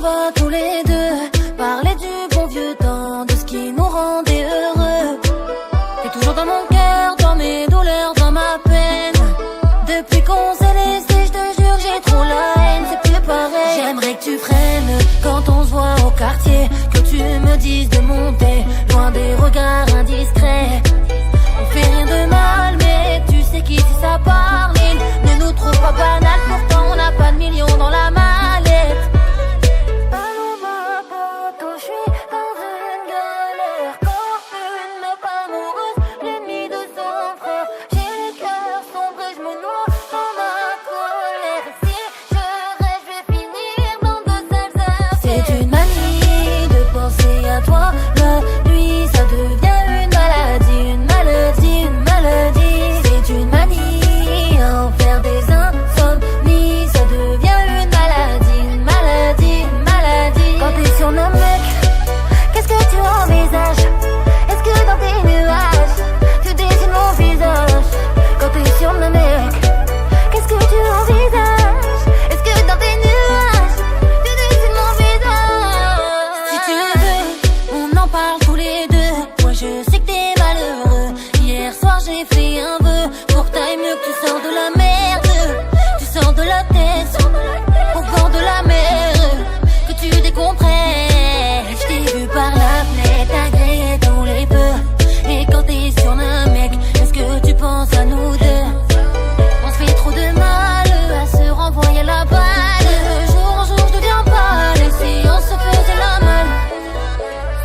va tous les deux parler du bon vieux temps, de ce qui nous rendait heureux. T'es toujours dans mon cœur, dans mes douleurs, dans ma peine. Depuis qu'on s'est laissé, je te jure, j'ai trop la haine, c'est plus pareil. J'aimerais que tu freines quand on se voit au quartier, que tu me dises de monter, loin des regards indiscrets. On fait rien de mal, mais tu sais qu'ici ça parle. Il ne nous trouve pas banal, pourtant on n'a pas de millions dans la mallette. Allô ma pote, je suis dans une galère, commune mais pas amoureuse, l'ennemi de son frère. J'ai le cœur sombre et je me noie dans ma colère. Si je rêve, je vais finir dans de sales affaires. C'est une manie de penser à toi, la nuit ça devient une maladie, une maladie, une maladie. C'est une manie à en faire des insomnies, ça devient une maladie, une maladie, une maladie. Quand t'es sur nos mecs, qu'est-ce que tu envisages? Est-ce que dans tes nuages, tu dessines mon visage? Quand t'es sur nos mecs, qu'est-ce que tu envisages? Est-ce que dans tes nuages, tu dessines mon visage? Si tu veux, on en parle tous les deux. Moi je sais que t'es malheureux. Hier soir j'ai fait un vœu pour que t'ailles mieux, que tu sors de la merde. Tu sors de la tête, au bord de la mer, que tu décompresses. Je t'ai vu par la fenêtre, agréer tous les feux. Et quand t'es sur un mec, est-ce que tu penses à nous deux? On se fait trop de mal à se renvoyer la balle. De jour en jour je deviens pâle, et si on se faisait la malle?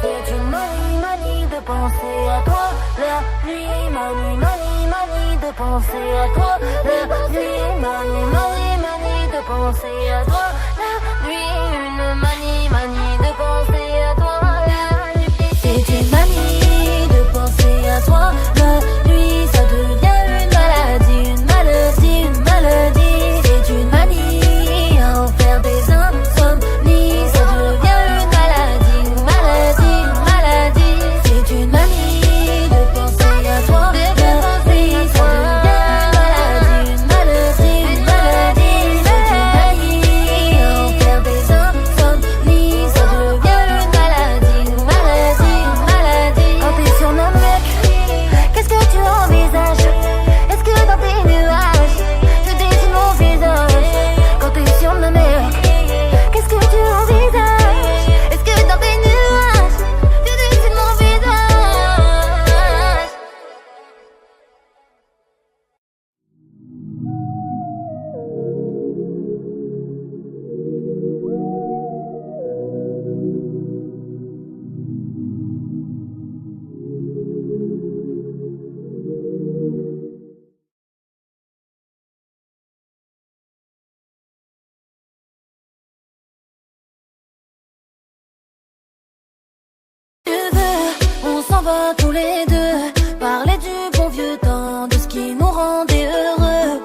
C'est une manie de penser à toi. La nuit, manie de penser à toi. La nuit, manie de penser à toi. La nuit, une manie de penser à toi. La nuit, c'est une manie de penser à toi. La nuit, ça devient une maladie, une maladie, une maladie. C'est une manie à en faire des insomnies, ça devient une maladie, une maladie, une maladie. C'est une manie de penser à toi. La nuit, ça devient une maladie, une maladie, une maladie. C'est une manie à en faire des insomnies, ça devient une maladie, une maladie, une maladie. Quand t'es sur nos mecs, qu'est-ce que tu envisages? Est-ce que dans tes nuages, tu dessines mon visage? Quand t'es sur nos mecs, qu'est-ce que tu envisages? Est-ce que dans tes nuages, tu dessines mon visage? Tu veux, on s'en va tous les deux parler du bon vieux temps, de ce qui nous rendait heureux.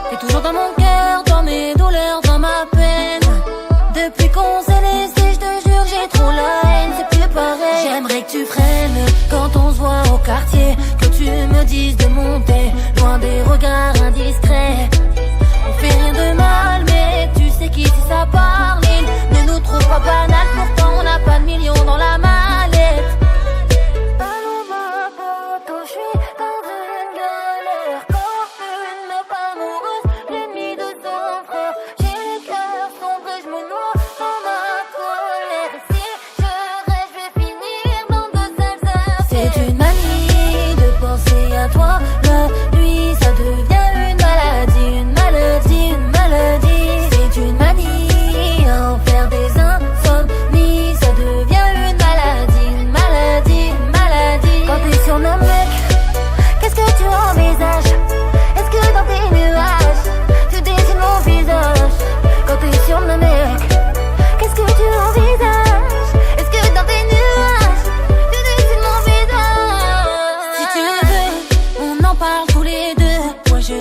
T'es toujours dans mon cœur, dans mes douleurs, dans ma peine. Depuis qu'on s'est laissé, je te jure, j'ai trop la haine, c'est plus pareil. J'aimerais que tu freines quand on se voit au quartier, que tu me dises de monter, loin des regards indiscrets. On fait rien de mal, mais tu sais qu'ici ça parle. Il ne nous trouve pas banal, pourtant on n'a pas de millions dans la mallette. Allô ma pote, je suis dans une galère, commune mais pas amoureuse, l'ennemi de son frère. J'ai le cœur sombre et je me noie dans ma colère. Si je rêve, je vais finir dans de sales affaires. C'est une manie de penser à toi. La nuit, ça devient une maladie, une maladie, une maladie. C'est une manie à en faire des insomnies, ça devient une maladie, une maladie, une maladie. Quand t'es sur nos mecs, qu'est-ce que tu envisages? Est-ce que dans tes nuages, tu dessines mon visage? Quand t'es sur nos mecs, qu'est-ce que tu envisages? Est-ce que dans tes nuages, tu dessines mon visage? Si tu veux, on en parle tous les deux. Moi je